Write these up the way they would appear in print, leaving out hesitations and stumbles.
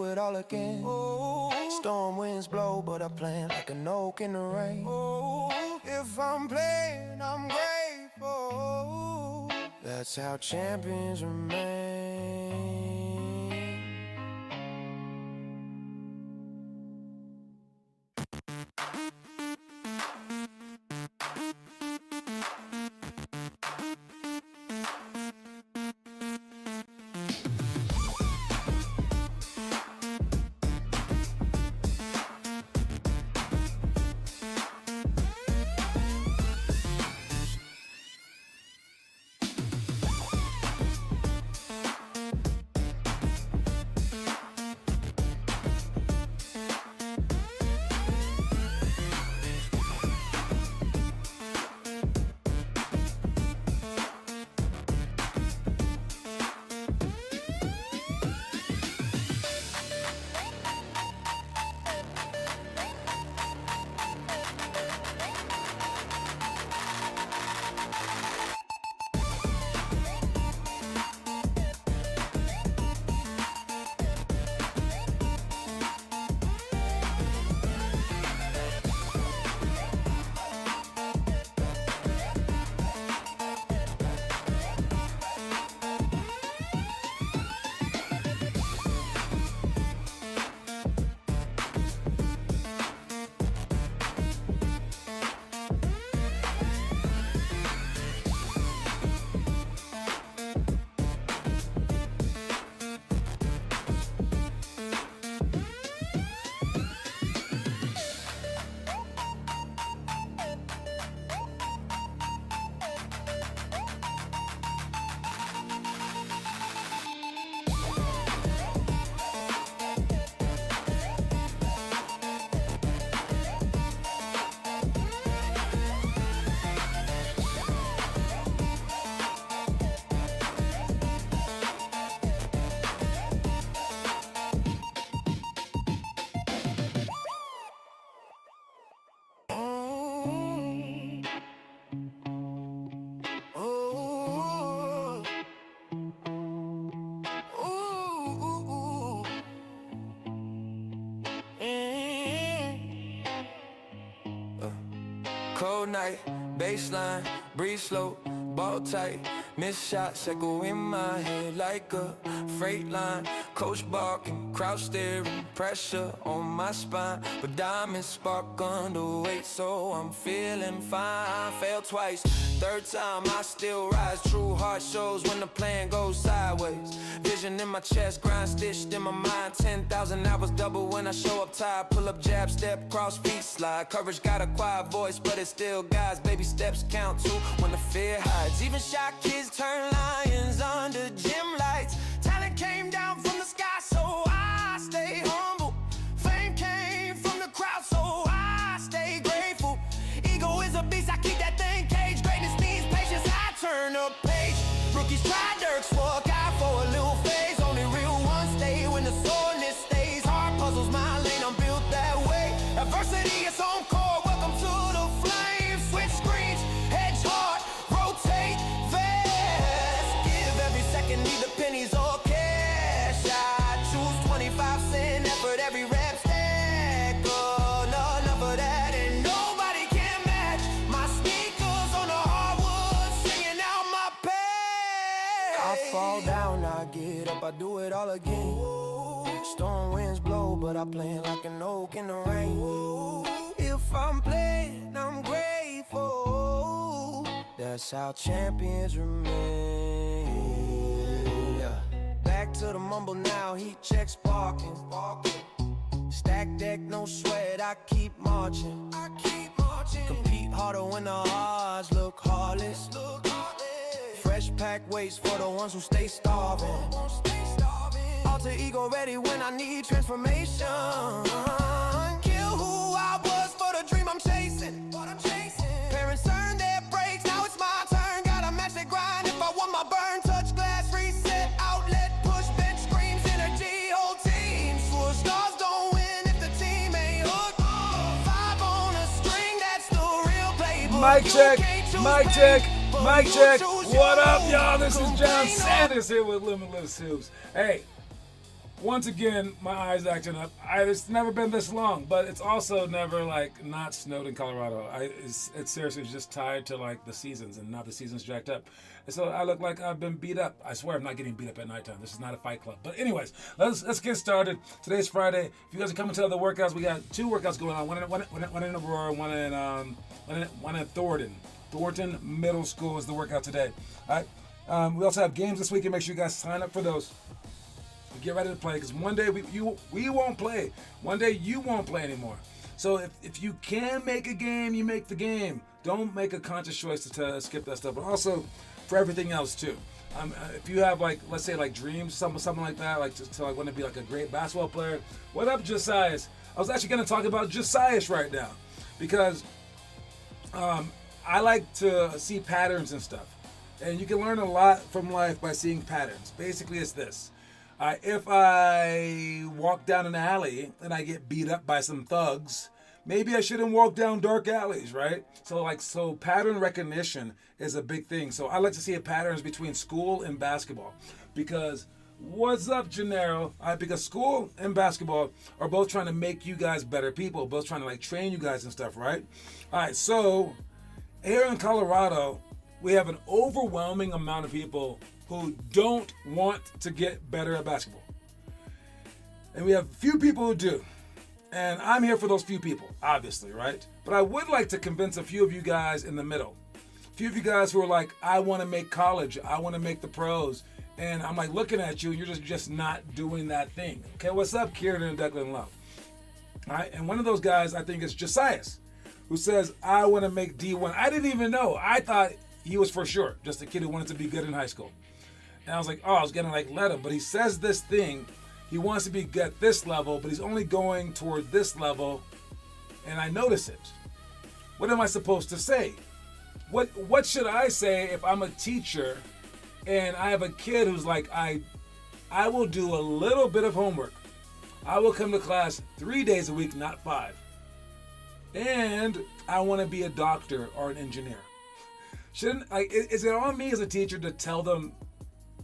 it all again. Storm winds blow, but I plan like an oak in the rain. If I'm playing, I'm grateful. That's how champions remain. Cold night, baseline, breeze slow, ball tight. Missed shots echo in my head like a freight line. Coach barking, crowd staring, pressure on my spine. But diamonds spark underweight, so I'm feeling fine. Failed twice, third time I still rise. True heart shows when the plan goes sideways. Vision in my chest, grind stitched in my mind. 10,000 hours double when I show up tired. Pull up, jab, step, cross, feet slide. Courage got a quiet voice, but it still guides. Baby steps count too when the fear hides. Even shy kids turn lions under gym lights. Talent came down from the sky, so I stay humble. Fame came from the crowd, so I stay grateful. Ego is a beast, I keep that thing caged. Greatness needs patience, I turn a page. Rookies try Dirks, walk out for a little phase. Only real ones stay when the soreness stays. Hard puzzles, my lane, I'm built that way. Adversity is on core, welcome to the flames. Switch screens, hedge hard, rotate fast. Give every second, need the pennies or cash. I choose 25 cent effort, every rep stack. Oh, no, enough of that, and nobody can match my sneakers on the hardwood, singing out my pain. I fall down, I get up, I do it all again. Storm winds blow, but I plan like an oak in the rain. If I'm playing, I'm grateful. That's how champions remain. Yeah. Back to the mumble now, heat check sparking. Stack deck, no sweat, I keep marching. Compete harder when the odds look heartless. Fresh pack waits for the ones who stay starving. Alter ego ready when I need transformation. Kill who I was for the dream I'm chasing. Parents earned their breaks, now it's my turn. Gotta match the grind if I want my burn. Touch glass, reset, outlet, push, bench, screams, energy, whole team. Swore stars don't win if the team ain't hooked. 5 on a string, that's the real playbook. Mic check, mic check, mic check. What up, y'all? This is John Sanders here with Limitless Hoops. Hey, once again, my eyes acting up. It's never been this long, but it's also never like not snowed in Colorado. It's seriously just tied to like the seasons, and now the season's jacked up. And so I look like I've been beat up. I swear I'm not getting beat up at nighttime. This is not a fight club. But anyways, let's get started. Today's Friday. If you guys are coming to the workouts, we got 2 workouts going on. One in Aurora, one in Thornton. Thornton Middle School is the workout today. All right. We also have games this weekend. Make sure you guys sign up for those. Get ready to play, because one day we won't play. One day you won't play anymore. So if you can make a game, you make the game. Don't make a conscious choice to skip that stuff. But also for everything else too. If you have like, let's say like dreams, something like that, like to like want to be like a great basketball player. What up, Josias? I was actually going to talk about Josias right now, because I like to see patterns and stuff, and you can learn a lot from life by seeing patterns. Basically, it's this. If I walk down an alley and I get beat up by some thugs, maybe I shouldn't walk down dark alleys, right? So pattern recognition is a big thing. So I like to see patterns between school and basketball, because what's up, Gennaro? Because school and basketball are both trying to make you guys better people, both trying to like train you guys and stuff, right? All right, so here in Colorado, we have an overwhelming amount of people who don't want to get better at basketball. And we have few people who do. And I'm here for those few people, obviously, right? But I would like to convince a few of you guys in the middle. A few of you guys who are like, I want to make college, I want to make the pros. And I'm like looking at you, and you're just not doing that thing. Okay, what's up, Kieran and Declan Love? All right, and one of those guys, I think, is Josias, who says, I want to make D1. I didn't even know. I thought he was for sure just a kid who wanted to be good in high school. And I was like, I was gonna like let him, but he says this thing, he wants to be at this level, but he's only going toward this level, and I notice it. What am I supposed to say? What should I say if I'm a teacher and I have a kid who's like, I will do a little bit of homework. I will come to class 3 days a week, not 5. And I want to be a doctor or an engineer. Is it on me as a teacher to tell them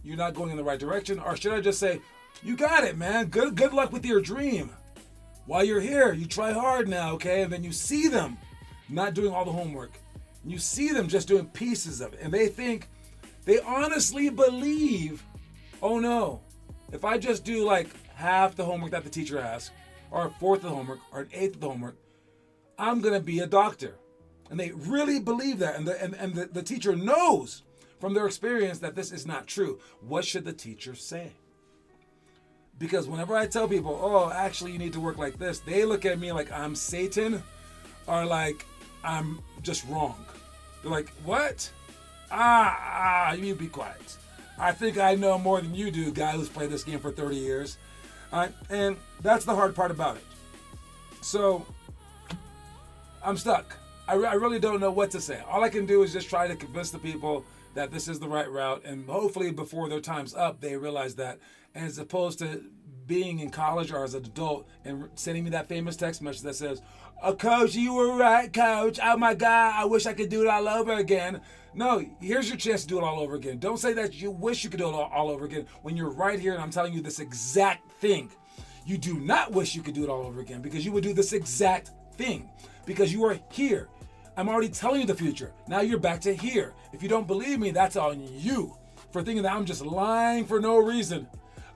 you're not going in the right direction? Or should I just say, you got it, man. Good luck with your dream. While you're here, you try hard now, okay? And then you see them not doing all the homework. And you see them just doing pieces of it. And they honestly believe, oh no, if I just do like half the homework that the teacher asks, or a fourth of the homework, or an eighth of the homework, I'm gonna be a doctor. And they really believe that. And the teacher knows from their experience that this is not true. What should the teacher say? Because whenever I tell people, oh, actually you need to work like this, they look at me like I'm Satan, or like I'm just wrong. They're like, what? You be quiet. I think I know more than you do, guy who's played this game for 30 years. And that's the hard part about it. So I'm stuck. I really don't know what to say. All I can do is just try to convince the people that this is the right route, and hopefully before their time's up, they realize that. And as opposed to being in college or as an adult and sending me that famous text message that says, oh, Coach, you were right, Coach. Oh, my God, I wish I could do it all over again. No, here's your chance to do it all over again. Don't say that you wish you could do it all over again when you're right here and I'm telling you this exact thing. You do not wish you could do it all over again, because you would do this exact thing because you are here. I'm already telling you the future. Now you're back to here. If you don't believe me, that's on you for thinking that I'm just lying for no reason.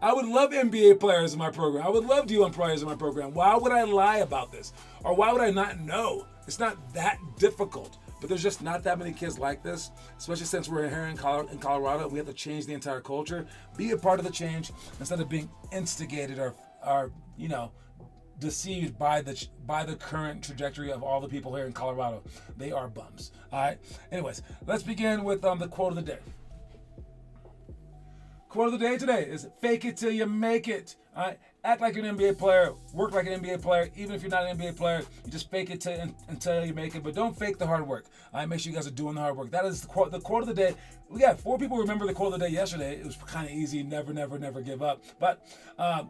I would love NBA players in my program. I would love D1 players in my program. Why would I lie about this? Or why would I not know? It's not that difficult. But there's just not that many kids like this, especially since we're here in Colorado. We have to change the entire culture. Be a part of the change instead of being instigated or deceived by the current trajectory of all the people here in Colorado. They are bums. All right. Anyways, let's begin with the quote of the day. Quote of the day today is fake it till you make it. All right. Act like an NBA player. Work like an NBA player. Even if you're not an NBA player, you just fake it until you make it. But don't fake the hard work. All right. Make sure you guys are doing the hard work. That is the quote of the day. We got 4 people remember the quote of the day yesterday. It was kind of easy. Never, never, never give up. But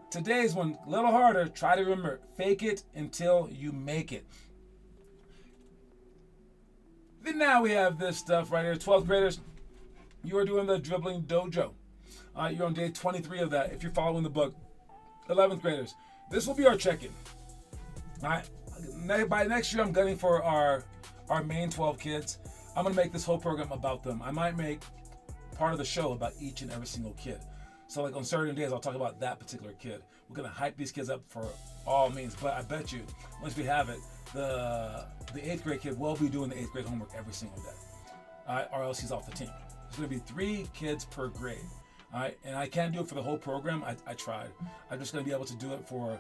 today's one, a little harder. Try to remember. Fake it until you make it. Then now we have this stuff right here. 12th graders, you are doing the dribbling dojo. You're on day 23 of that if you're following the book. 11th graders. This will be our check-in. All right. By next year, I'm gunning for our main 12 kids. I'm going to make this whole program about them. I might make part of the show about each and every single kid. So like on certain days, I'll talk about that particular kid. We're going to hype these kids up for all means. But I bet you, once we have it, the 8th grade kid will be doing the 8th grade homework every single day. Or else he's off the team. It's going to be 3 kids per grade. All right, and I can't do it for the whole program. I tried. I'm just going to be able to do it for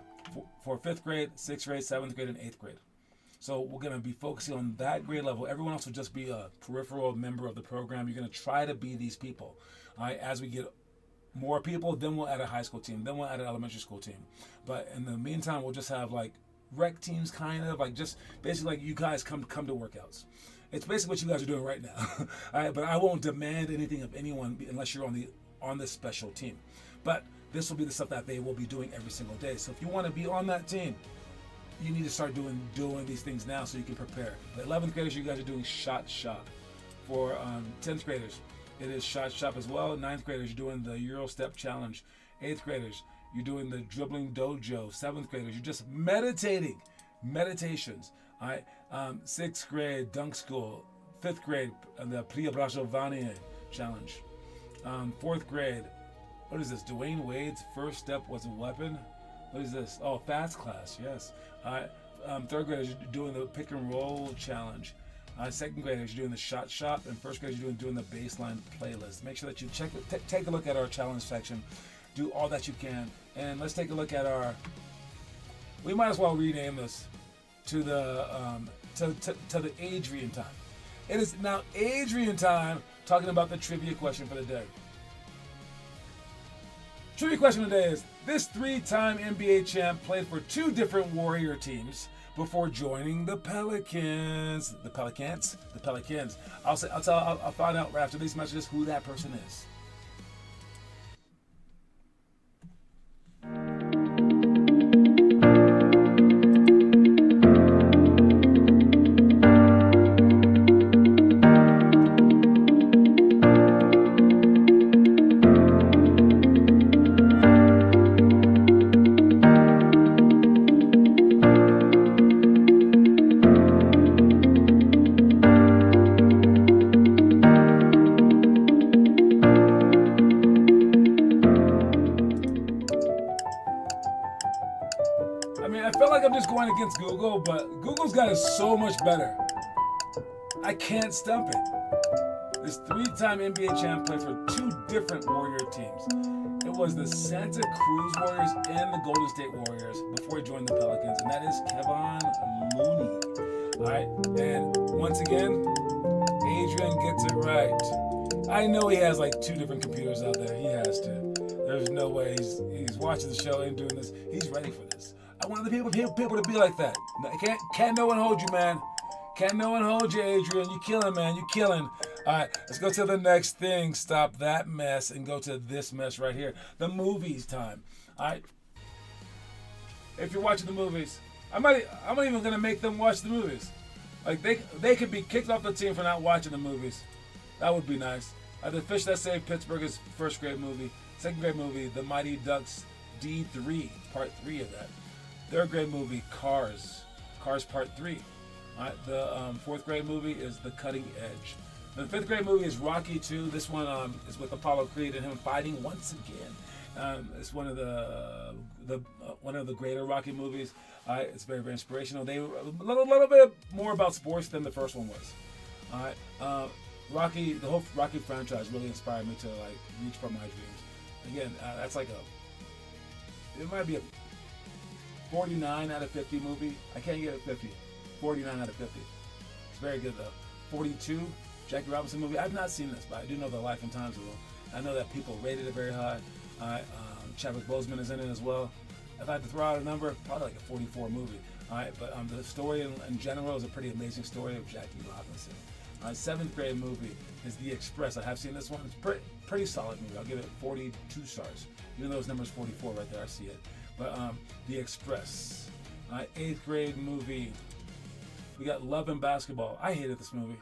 5th grade, 6th grade, 7th grade, and 8th grade. So we're going to be focusing on that grade level. Everyone else will just be a peripheral member of the program. You're going to try to be these people. All right, as we get more people, then we'll add a high school team. Then we'll add an elementary school team. But in the meantime, we'll just have like rec teams, kind of like just basically like you guys come to workouts. It's basically what you guys are doing right now. All right, but I won't demand anything of anyone unless you're on this special team. But this will be the stuff that they will be doing every single day. So if you want to be on that team, you need to start doing these things now so you can prepare. The 11th graders, you guys are doing shot shop. For 10th graders, it is shot shop as well. 9th graders, you're doing the Euro step challenge. 8th graders, you're doing the dribbling dojo. 7th graders, you're just meditations. All right. 6th grade, dunk school. 5th grade, the Plia Brasovanie challenge. 4th grade, what is this? Dwayne Wade's first step was a weapon. What is this? Oh, fast class, yes. 3rd graders, you're doing the pick and roll challenge. 2nd graders, you're doing the shot shop. And 1st graders, you're doing the baseline playlist. Make sure that you take a look at our challenge section. Do all that you can. And let's take a look at we might as well rename this to the Adrian time. It is now Adrian time, talking about the trivia question for the day. Trivia question today is, this 3-time NBA champ played for 2 different Warrior teams before joining the Pelicans. The Pelicans. I'll find out right after these messages who that person is. Against Google, but Google's got it so much better. I can't stump it. This 3-time NBA champ played for 2 different Warrior teams. It was the Santa Cruz Warriors and the Golden State Warriors before he joined the Pelicans, and that is Kevon Looney. All right, and once again, Adrian gets it right. I know he has like 2 different computers out there. He has to. There's no way he's watching the show and doing this. He's ready for this. I want the people to be like that. Can't no one hold you, man. Can't no one hold you, Adrian. You killing, man. You killing. All right, let's go to the next thing. Stop that mess and go to this mess right here. The movies time. All right. If you're watching the movies, I'm not even gonna make them watch the movies. Like they could be kicked off the team for not watching the movies. That would be nice. The Fish That Saved Pittsburgh is 1st grade movie. 2nd grade movie, The Mighty Ducks D3, Part 3 of that. 3rd grade movie, Cars Part 3. All right, the 4th grade movie is The Cutting Edge. The 5th grade movie is Rocky 2. This one is with Apollo Creed and him fighting once again. It's one of the greater Rocky movies. It's very, very inspirational. They were a little bit more about sports than the first one was. All right, Rocky, the whole Rocky franchise really inspired me to like reach for my dreams. Again, that's like it might be a 49 out of 50 movie. I can't get it 50. 49 out of 50. It's very good though. 42, Jackie Robinson movie. I've not seen this, but I do know the life and times of it. I know that people rated it very high. Chadwick Boseman is in it as well. If I had to throw out a number, probably like a 44 movie. All right, but the story in general is a pretty amazing story of Jackie Robinson. 7th grade movie is The Express. I have seen this one. It's pretty solid movie. I'll give it 42 stars. Even though his number's 44 right there, I see it. But The Express. 8th grade movie. We got Love and Basketball. I hated this movie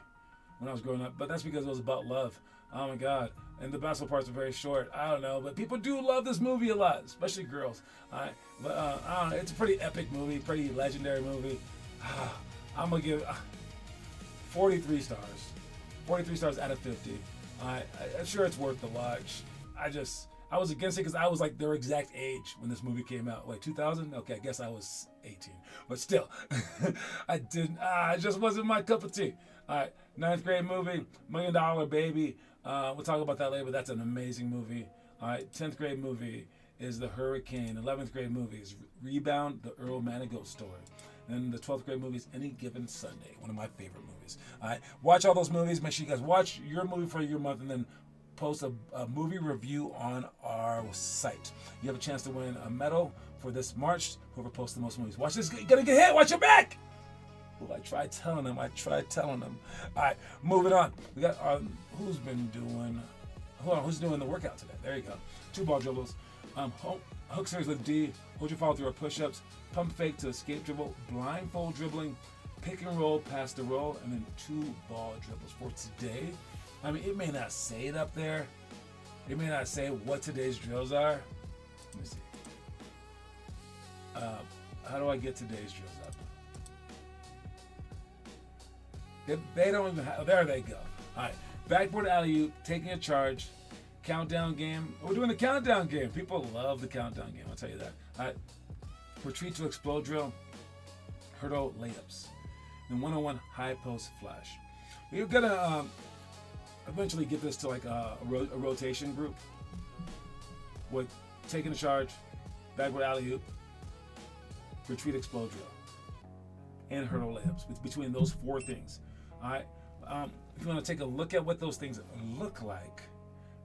when I was growing up, but that's because it was about love. Oh my God. And the basketball parts are very short. I don't know, but people do love this movie a lot, especially girls. All right, but I don't know. It's a pretty epic movie, pretty legendary movie. I'm gonna give 43 stars. 43 stars out of 50. I'm sure it's worth the watch. I was against it because I was like their exact age when this movie came out. Like 2000? Okay, I guess I was 18. But still, it just wasn't my cup of tea. All right, 9th grade movie, $1 Million Baby. We'll talk about that later, but that's an amazing movie. All right, 10th grade movie is The Hurricane. 11th grade movie is Rebound, the Earl Manigault story. And the 12th grade movie is Any Given Sunday, one of my favorite movies. All right, watch all those movies. Make sure you guys watch your movie for your month, and then post a movie review on our site. You have a chance to win a medal for this March. Whoever posts the most movies. Watch this. You're gonna get hit. Watch your back. Ooh, I tried telling them. All right, moving on. We got who's doing the workout today? There you go. 2-ball dribbles. Hook series with D. Hold your follow through push-ups. Pump fake to escape dribble. Blindfold dribbling. Pick and roll past the roll, and then 2-ball dribbles for today. I mean, it may not say it up there. It may not say what today's drills are. Let me see. How do I get today's drills up? They don't even have. There they go. All right. Backboard alley-oop, taking a charge, countdown game. We're doing the countdown game. People love the countdown game. I'll tell you that. All right. Retreat to explode drill, hurdle layups, then 1-on-1 high post flash. We're gonna eventually get this to like a rotation group with taking a charge, backboard alley-oop, retreat explode drill, and hurdle layups. Between those 4 things. All right. If you want to take a look at what those things look like,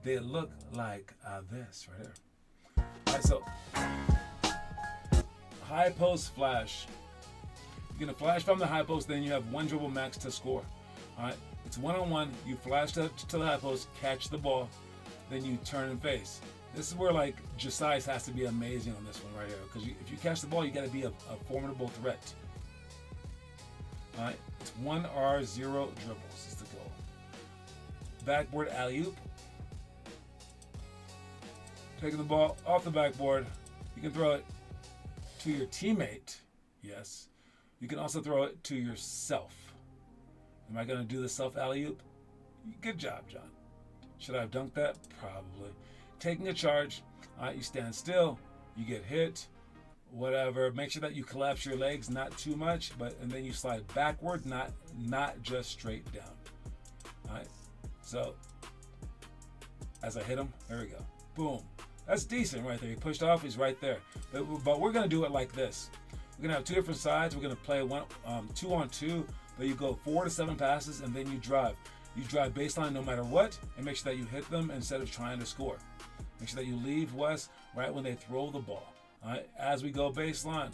they look like this right here. All right. So high post flash. You're gonna flash from the high post, then you have 1 dribble max to score. All right. It's 1-on-1. You flash to the high post, catch the ball, then you turn and face. This is where like Josias has to be amazing on this one right here, because if you catch the ball, you got to be a formidable threat. All right, it's 1R0 dribbles is the goal. Backboard alley-oop. Taking the ball off the backboard, you can throw it to your teammate. Yes, you can also throw it to yourself. Am I going to do the self alley-oop? Good job, John. Should I have dunked that? Probably. Taking a charge. All right, you stand still. You get hit. Whatever. Make sure that you collapse your legs, not too much, and then you slide backward, not just straight down. All right. So as I hit him, there we go. Boom. That's decent right there. He pushed off. He's right there. But we're going to do it like this. We're going to have 2 different sides. We're going to play 2-on-2. But you go 4 to 7 passes, and then you drive. You drive baseline no matter what, and make sure that you hit them instead of trying to score. Make sure that you leave West right when they throw the ball. All right, as we go baseline.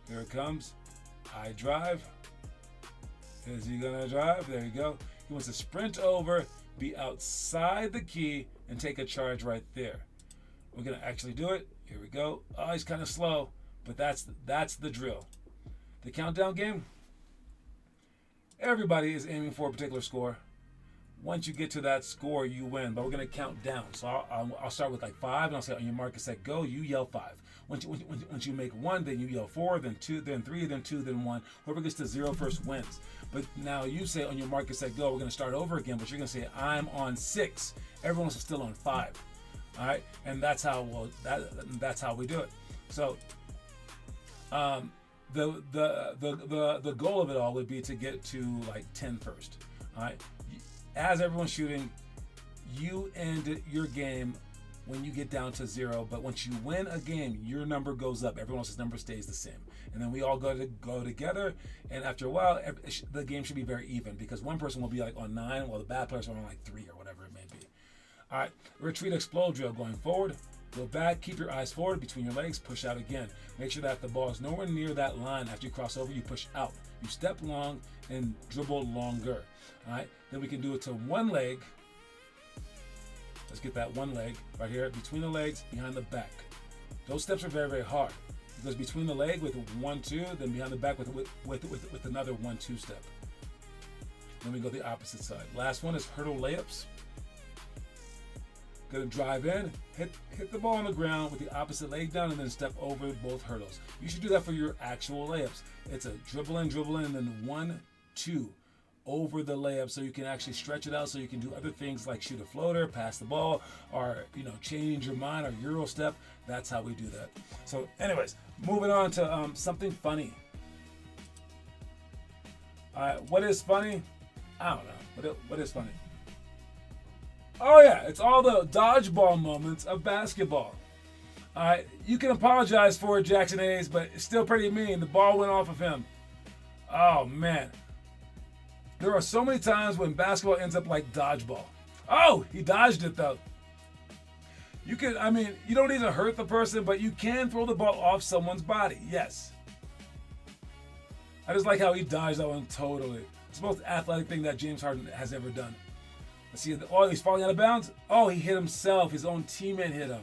Here it comes. I drive. Is he going to drive? There you go. He wants to sprint over, be outside the key, and take a charge right there. We're going to actually do it. Here we go. Oh, he's kind of slow, but that's the drill. The countdown game, everybody is aiming for a particular score. Once you get to that score, you win, but we're going to count down. So I'll start with like 5, and I'll say on your mark, set, go, you yell 5. Once you make 1, then you yell 4, then 2, then 3, then 2, then 1. Whoever gets to 0 first wins. But now you say on your mark, set, go, we're going to start over again, but you're going to say, I'm on 6. Everyone's still on 5. All right? And that's how we do it. So, the goal of it all would be to get to like 10 first. All right. As everyone's shooting, you end your game when you get down to 0. But once you win a game, your number goes up. Everyone else's number stays the same, and then we all go together. And after a while, the game should be very even because one person will be like on 9, while the bad players are on like 3 or whatever it may be. All right. Retreat explode drill going forward. Go back, keep your eyes forward between your legs, push out again. Make sure that the ball is nowhere near that line. After you cross over, you push out. You step long and dribble longer. All right, then we can do it to one leg. Let's get that one leg right here, between the legs, behind the back. Those steps are very, very hard because between the leg with 1-2, then behind the back with another 1-2 step. Then we go the opposite side. Last one is hurdle layups. Gonna drive in, hit the ball on the ground with the opposite leg down, and then step over both hurdles. You should do that for your actual layups. It's a dribble in, and then 1, 2 over the layup, so you can actually stretch it out, so you can do other things like shoot a floater, pass the ball, or change your mind, or Euro step. That's how we do that. So, anyways, moving on to something funny. What is funny? I don't know. What is funny? Oh yeah, it's all the dodgeball moments of basketball. You can apologize for it, Jackson Hayes, but it's still pretty mean. The ball went off of him. Oh man. There are so many times when basketball ends up like dodgeball. Oh, he dodged it though. You don't need to hurt the person, but you can throw the ball off someone's body. Yes. I just like how he dodged that one totally. It's the most athletic thing that James Harden has ever done. Let's see. Oh, he's falling out of bounds. Oh, he hit himself. His own teammate hit him.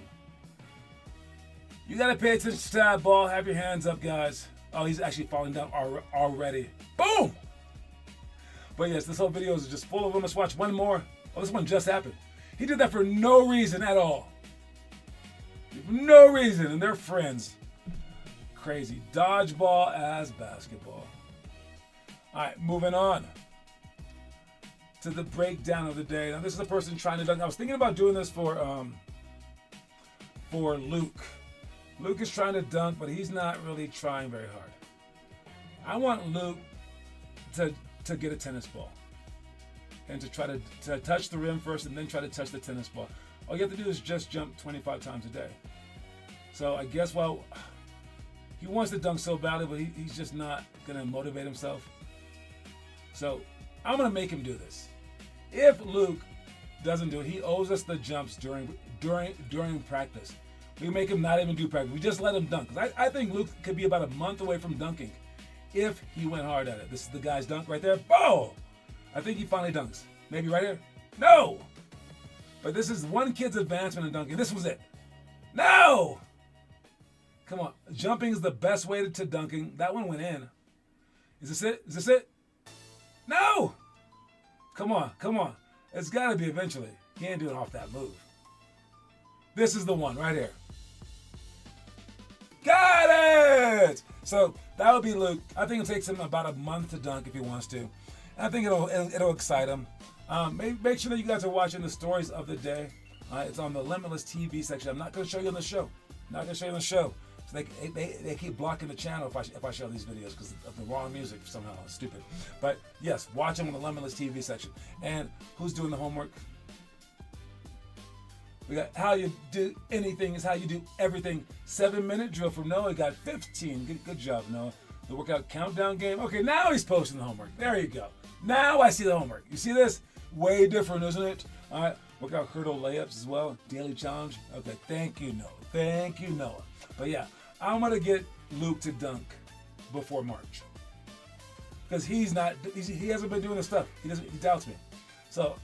You got to pay attention to that ball. Have your hands up, guys. Oh, he's actually falling down already. Boom! But yes, this whole video is just full of them. Let's watch one more. Oh, this one just happened. He did that for no reason at all. No reason, and they're friends. Crazy. Dodgeball as basketball. All right, moving on to the breakdown of the day. Now, this is a person trying to dunk. I was thinking about doing this for Luke. Luke is trying to dunk, but he's not really trying very hard. I want Luke to get a tennis ball and to try to touch the rim first and then try to touch the tennis ball. All you have to do is just jump 25 times a day. So I guess he wants to dunk so badly, but he's just not going to motivate himself. So I'm going to make him do this. If Luke doesn't do it, he owes us the jumps during practice. We make him not even do practice. We just let him dunk. 'Cause I think Luke could be about a month away from dunking if he went hard at it. This is the guy's dunk right there. Boom! I think he finally dunks. Maybe right here. No! But this is one kid's advancement in dunking. This was it. No! Come on. Jumping is the best way to dunking. That one went in. Is this it? Is this it? No! Come on. Come on. It's got to be eventually. He ain't doing off that move. This is the one right here. Got it! So that would be Luke. I think it takes him about a month to dunk if he wants to. And I think it'll excite him. Make sure that you guys are watching the stories of the day. It's on the Limitless TV section. I'm not going to show you on the show. So they keep blocking the channel if I show these videos because of the wrong music somehow. It's stupid. But yes, watch them on the Limitless TV section. And who's doing the homework? We got how you do anything is how you do everything. 7-minute drill from Noah. We got 15. Good job, Noah. The workout countdown game. Okay, now he's posting the homework. There you go. Now I see the homework. You see this? Way different, isn't it? All right. Workout hurdle layups as well. Daily challenge. Okay. Thank you, Noah. But yeah, I'm gonna get Luke to dunk before March because he hasn't been doing this stuff. He doubts me. So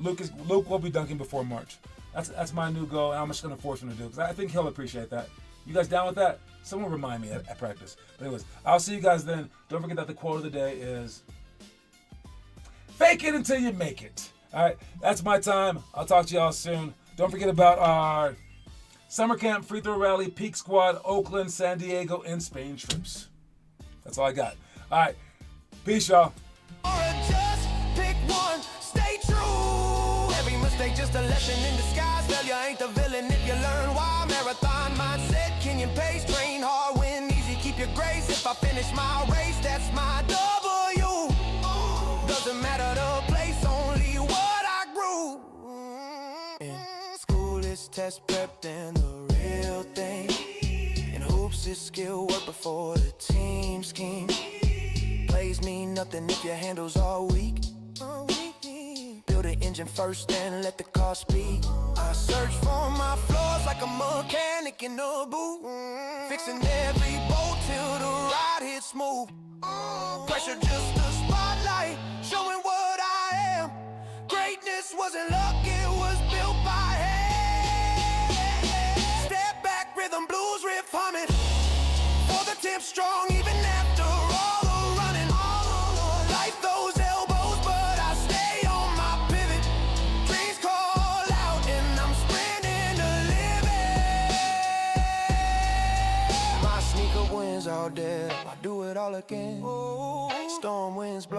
Luke will be dunking before March. That's my new goal, and I'm just gonna force him to do it because I think he'll appreciate that. You guys down with that? Someone remind me at practice. But anyways, I'll see you guys then. Don't forget that the quote of the day is fake it until you make it. All right, that's my time. I'll talk to y'all soon. Don't forget about our summer camp, free throw rally, peak squad, Oakland, San Diego, and Spain trips. That's all I got. All right, peace, y'all. Or just pick one, stay true. Every mistake just a lesson in disguise. Failure ain't the villain if you learn why. Marathon mindset, Kenyan pace, train hard, win easy, keep your grace. If I finish my race, that's my W. Doesn't matter the place, only what I grew. In school is test prepped and the real thing. In hoops is skill work before the team scheme. Plays mean nothing if your handles are weak. Build an engine first and let the car speak. I search for my flaws like a mechanic in a booth. Fixing every bolt till the ride hits smooth. Pressure just a spotlight, showing what I am. Greatness wasn't luck, it was built by hand. Step back, rhythm, blues, riff, humming. For the tip strong, even after all the running. Life those elbows, but all dead. I do it all again. Storm winds blow.